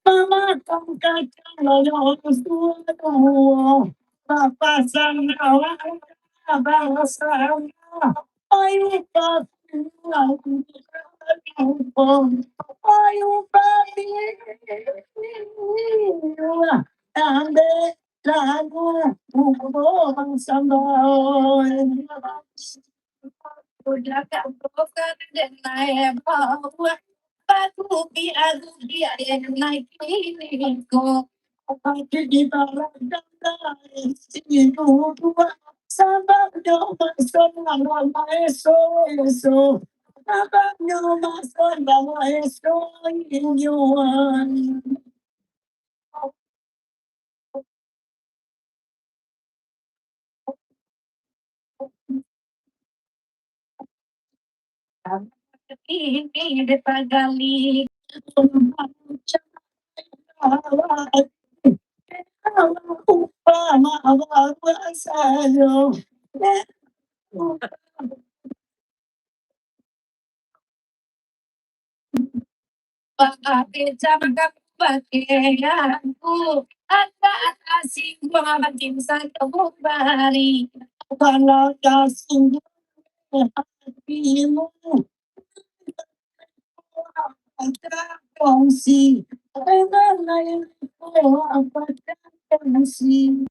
Mama không ca cha lo lo su tu Papa sang nào ba sang ai pa ai pa ande lagu bang sama udah bukan dan naik bawa batu biar yang naik ini kok di bawah dandai sini dua sabab do mason nama eso eso sabab do mason nama eso inyuan ini depagali pakai jangkap pakaianku asing banget satu hari kalau kasih hatimu ada kongsi, ada lain apa kongsi.